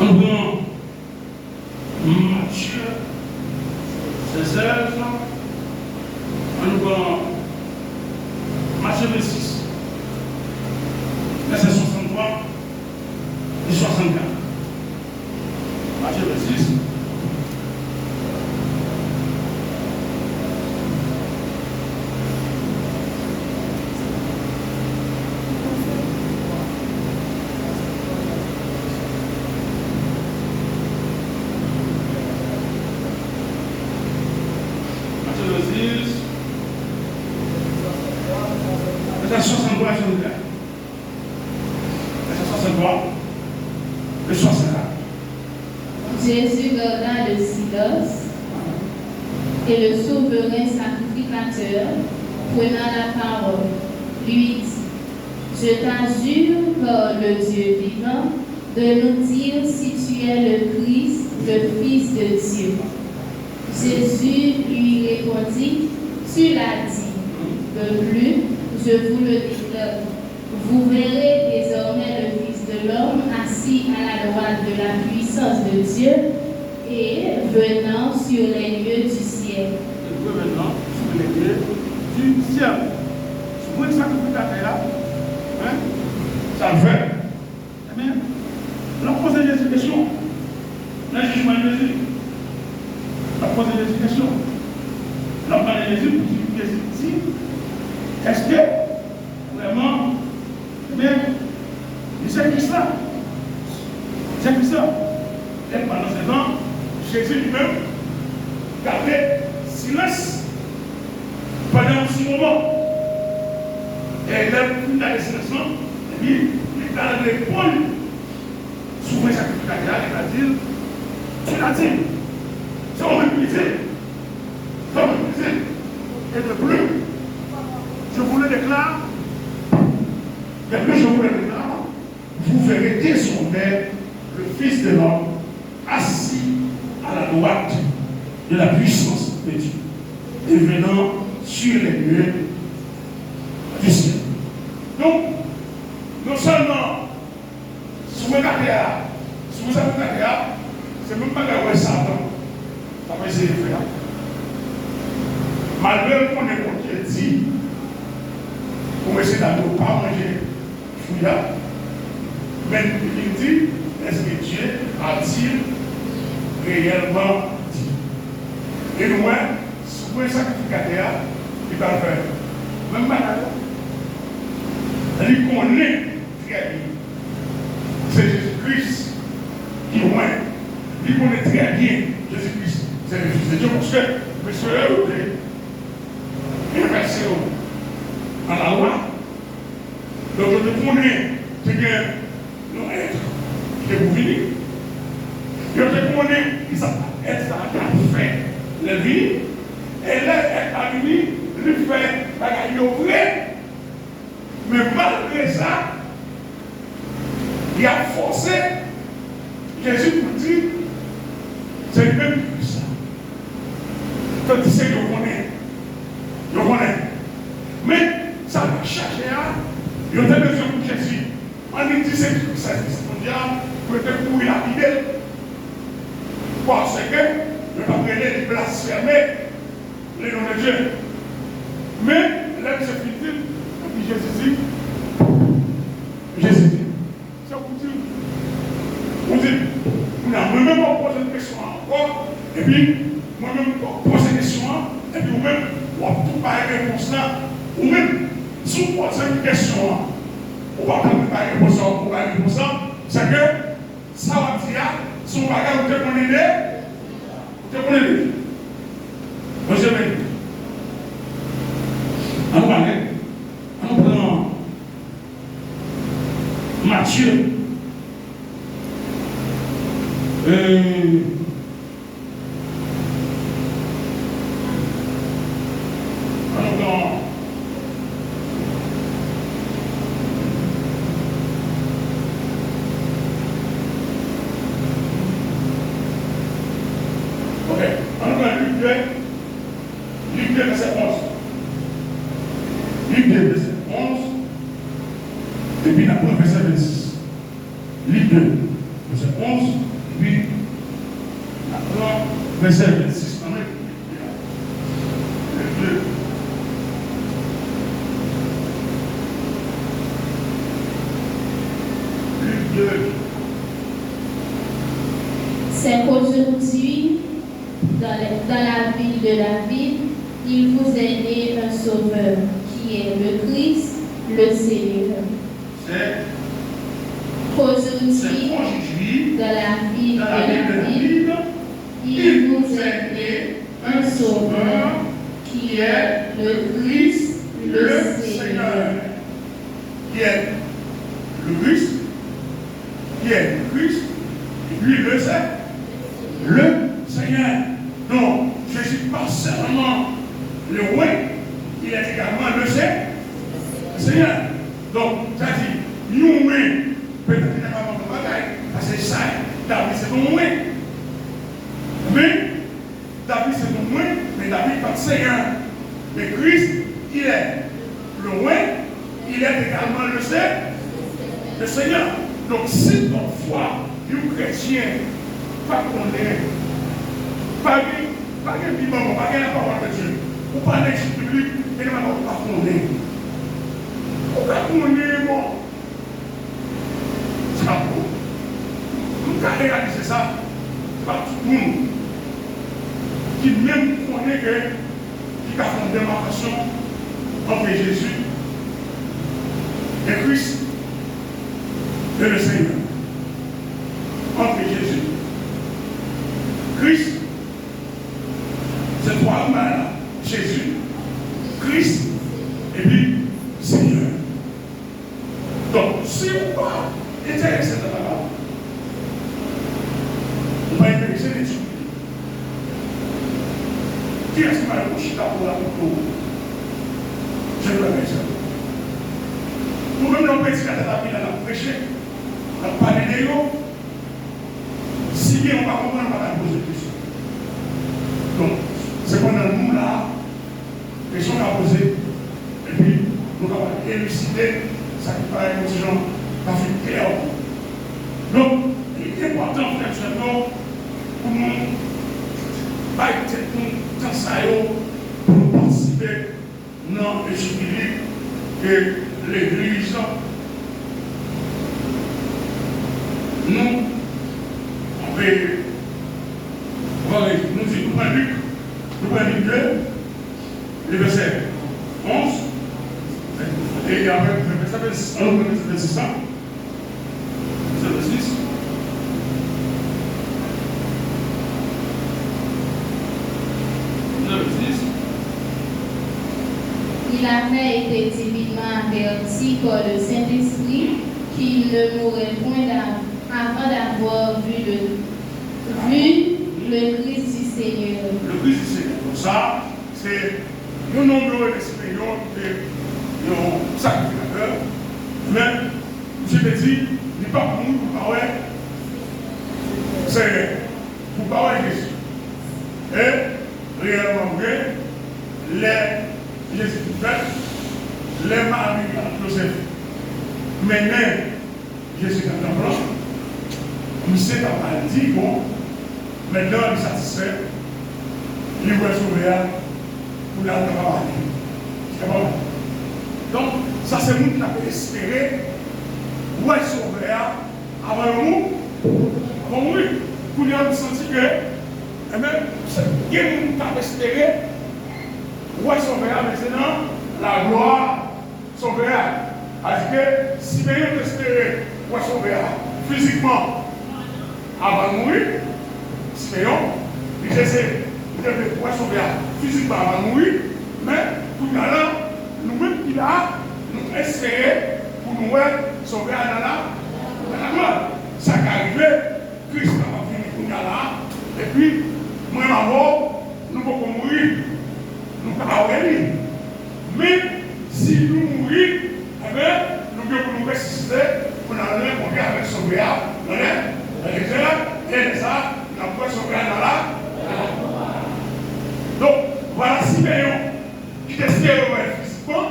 On prend Matthieu 16, on prend Matthieu 26, verset 63 et 64. Matthieu 26. Jésus garda le silence et le souverain sacrificateur, prenant la parole, lui dit: Je t'adjure par le Dieu vivant de nous dire si tu es le Christ, le Fils de Dieu. Jésus lui répondit: Tu l'as dit. De plus, je vous le déclare, vous verrez désormais le Fils de l'homme assis à la droite de la puissance de Dieu et venant sur les lieux du ciel. Venant sur les lieux du ciel. Si vous voulez sacrificateur, ça le fait. Amen. On a posé des questions. On a jugement de Jésus. On a posé des questions. On a parlé de Jésus pour dire ici. Est-ce que vraiment, c'est Christ là? C'est Christ là. Et pendant ce temps, Jésus lui-même gardait silence pendant un petit moment. Et il a gardé silence, et puis il a répondu sur les sacrificateurs, il a dit: Tu l'as dit, c'est mon répliqué. C'est mon répliqué. Et de plus, je vous le déclare, vous verrez désormais le Fils de l'homme assis à la droite de la puissance de Dieu et venant sur les lieux du ciel. Donc, non seulement sous le carrière, c'est même pas que Satan, ça va essayer de faire. Malgré qu'on ait dit, pour essayer de ne pas manger fouillard, mais il dit: est-ce que Dieu a-t-il réellement dit? Et nous, si vous êtes sacrificateur, il va faire même malade. Il connaît très bien. C'est Jésus-Christ qui est loin. Il connaît très bien Jésus-Christ. C'est le Fils de Dieu. Parce que, monsieur, il est versé dans la loi. Donc, je connais ce que nous êtres qui est pour venir. Je connais qui ça être ça qui a fait la vie. Et là, elle a venu lui faire la vrai. Mais malgré ça, il a forcé Jésus pour dire: c'est le même que ça. Donc, c'est que je connais. Mais ça va chercher à. Il y a des besoins pour Jésus. On dit que c'est le service mondial pour être pour la fidèle. Parce que ne pas prêter de blasphémer le nom de Dieu. Mais là, c'est fini. Et puis Jésus dit, c'est pour dire, on a moi-même posé une question encore, et puis moi-même posé une question, et puis vous-même, on va tout parler réponse là, ou même, si vous posez une question, on va pas préparer réponse, on va réponse, c'est que ça va dire, si on va regarder, vous te connaissez, vous te connaissez. On prend Matthieu. Luc 2, verset 11. Luc 2, verset 11. Et puis la verset 26. Luc 2, verset 11, puis maintenant, verset 26, quand même. Le 2. C'est qu'aujourd'hui, dans la ville de David, il vous est né un sauveur, qui est le Christ, le Seigneur. C'est qu'aujourd'hui, dans la ville de David, il vous est né un sauveur, qui est le Christ, le Seigneur. Qui est le Christ? Qui est le Christ? Et lui, le Seigneur. Le Seigneur. Donc, Jésus pas seulement le roi, il est également le Seigneur. Donc, ça dit, nous, oui, peut-être qu'il n'y a pas de bagaille, parce que ça, David, c'est ton roi. Mais, David, c'est ton roi, mais David, pas Seigneur. Mais Christ, il est le roi, il est également le Seigneur. Donc, si toutefois, nous chrétiens, pas qu'on est, pas que vivant, pas que la parole de Dieu, ou pas l'exil public, et ne pas qu'on est. Ou pas qu'on est, bon. C'est pas pour. Nous avons réalisé ça, c'est pas tout le monde qui même connaît que, qui a fait une démarcation entre Jésus et Christ et le Seigneur. Entre Jésus, Christ, c'est trois humains, Jésus, Christ et puis Seigneur. Donc, si vous pas intéressé dans la parole, on va intéresser les choses. Qui est-ce qui va le chita pour la pour je ne le sais pas. Nous-mêmes, nous prédicateurs de la vie, nous avons prêché, nous avons parlé de nous. Si bien on va comprendre, on va poser des questions. Donc, c'est pendant nous là, les questions à poser, et puis nous allons élucider ça qui paraît comme si gens pas fait clair. Donc, il est important, frère, pour nous, pas être dans ça, pour participer dans les bibliques de l'Église. Nous, nous disons, nous prenons Luc 2, le verset 11, et après le verset 6, verset 6. Il avait été divinement averti par le Saint-Esprit qu'il ne mourrait point avant d'avoir vu le Christ du Seigneur. Le Christ du Seigneur. Donc ça, c'est le nombre d'expériences de nos sacrificateurs. Mais, je te dis, il n'est pas pour nous pour parler. C'est pour parler de Jésus. Et, réellement vrai, les Jésus fait, les Marie Joseph, maintenant, Jésus dans le blanc, nous sommes capables de dire, bon, maintenant, il est satisfait, il va sauver pour la travailler. Donc, ça c'est nous qui avons espéré, où est sauvé avant nous, avant lui, pour nous sentir que, et même, il y a nous qui avons espéré, où est sauvé maintenant, la gloire sauvé. Parce que si bien nous espérons, où est sauvé physiquement, avant de mourir, Siméon, il devait sauver physiquement avant de mourir, mais tout à l'heure, nous-mêmes qui là, nous espérons pour nous sauver dans la gloire. Ça qui arrive, Christ va venir pour nous là, et puis, moi, avant, nous pouvons mourir, nous ne pouvons pas venir. Mais si nous mourons, eh bien, nous devons nous ressusciter pour nous aller avec sauver et ça, nous avons sauvé dans la. Donc, voilà Siméon qui espère physiquement.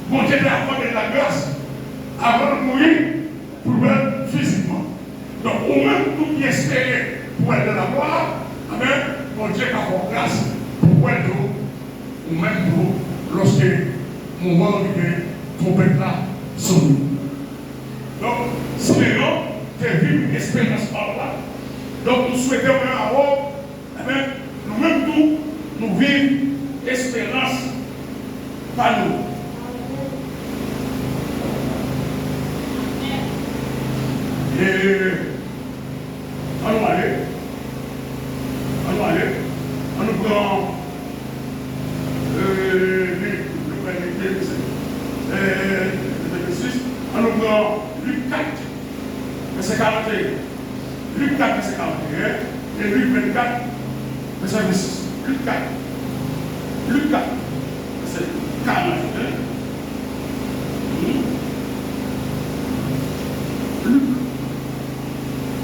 Bon Dieu t'a accordé de la grâce avant de mourir pour physiquement. Donc, ou même tout qui espérait pour être de la gloire, amen, mon Dieu a fait grâce pour être ou même pour lorsque mon moment arrivé, trompette là, sonne. Donc, si les gens qui vivent l'espérance par là, donc nous souhaitons même avoir, amen, nous-mêmes tous, nous vivons l'espérance par nous. Et on va aller, on nous prend on nous prend Luc 4, verset 41. Luc 4, verset 41, et Luc 24, verset 26. Luc 4, verset 41. Luc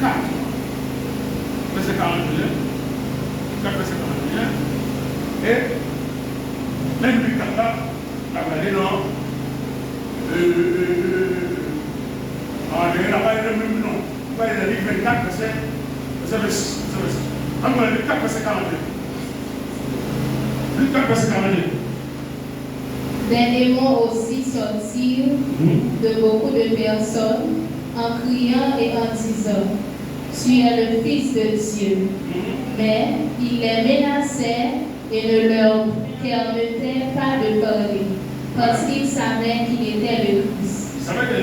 4, verset 41. Et même Luc 4 là, on va aller dans. On va aller dans le même nom. On va aller dans Luc 24, verset 26. On va aller Luc 4, verset 42. Luc 4, verset 42. Des démons aussi sortirent de beaucoup de personnes en criant et en disant, tu es le Fils de Dieu. Mais il les menaçait et ne leur permettait pas de parler, parce qu'ils savaient qu'il était le Christ. Ils savaient que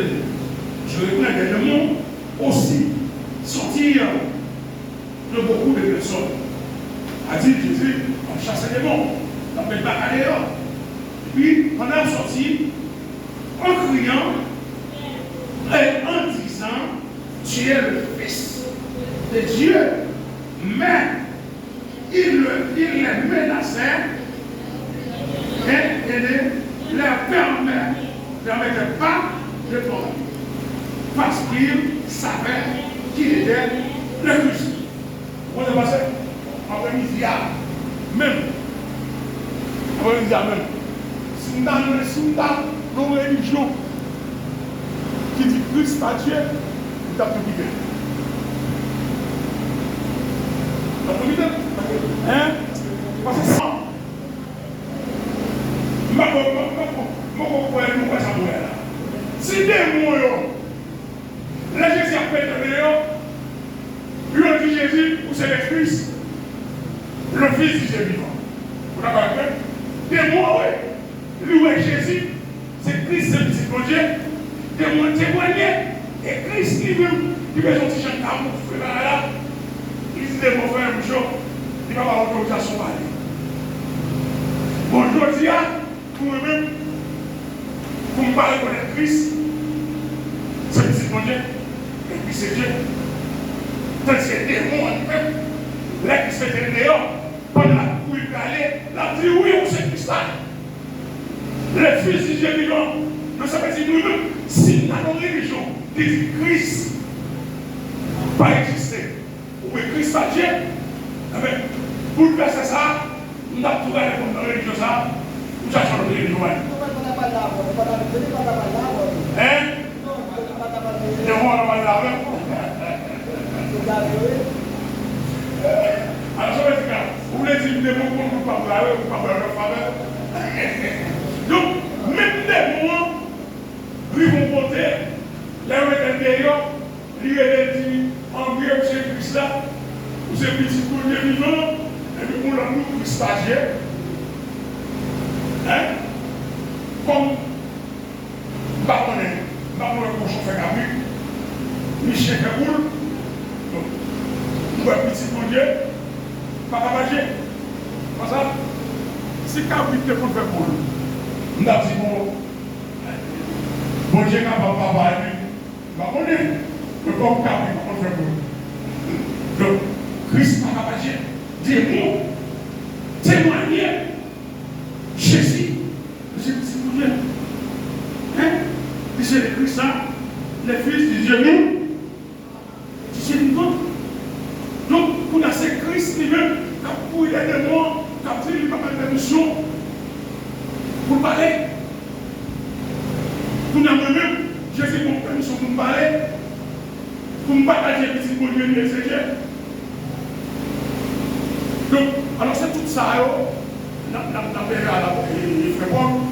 je reconnais des démons aussi sortir de beaucoup de personnes. A dit Jésus, on chasse les démons, on met pas à dehors. Et puis, on a sorti en criant et en disant, tu es le Fils de Dieu. Mais il les menaçait et ne leur permettait pas de parler. Parce qu'il savait qu'il était le Christ. Vous avez passé après-midi, même. Après-midi, même. Si nous avons une religion qui dit Christ à Dieu, nous avons tout bien. Hein? Parce que ça, si des mots, là Jésus a fait de Léon, lui a dit Jésus, vous c'est le Christ, le Fils du Dieu vivant. Vous avez compris? Des mots, oui. Lui et Jésus, c'est Christ, c'est le Fils de Dieu. Des mots témoignés. Et Christ lui-même, il fait son petit chant d'amour, là. Il dit des mots frères, bonjour. Il va avoir l'autorisation à aller. Bonjour, Dia, pour moi-même, pour me parler de Christ, c'est le Fils de Dieu, et puis c'est Dieu. Tandis que les démons, en fait, là qui se fait dehors, pendant la couille aller, la dit oui, on sait Christ là. Le Fils du Dieu vivant, nous savons si nous-mêmes, si dans nos religions, dit Christ, pas exister, ou Christ pas Dieu, pour faire ça, nous avons trouvé dans la religion ça, nous avons changé de religion. Hein? De moi, on va la alors, ça veut dire vous voulez dire des mots pour ne pas parler ou pas parler. Donc, même des mots, lui vont porter, là où est d'ailleurs, lui est dit, en Dieu, c'est Christ là, vous êtes petit pour Dieu vivant, et puis pour l'amour Christ stagiaire. Hein? Comme, Baron le cochon fait Gabriel, Michel Kaboul, nous avons petit pour Dieu, pas à manger. Comme ça, si Gabriel te pour faire pour nous, nous avons dit bon Dieu n'a pas parlé, on est, le bon Gabriel pour faire pour nous. Donc, Christ pas à manger, des mots, témoigner, Jésus, c'est petit pour Dieu. Hein? C'est le Christ, le Fils du Dieu vivant. C'est vivant. Donc, pour la Christ lui-même, pour il a des mots, quand il n'a pas de permission, pour parler. Pour nous-mêmes, Jésus a permission pour nous parler. pour me partager petit bon Dieu, etc. Donc, alors c'est tout ça, on a fait à la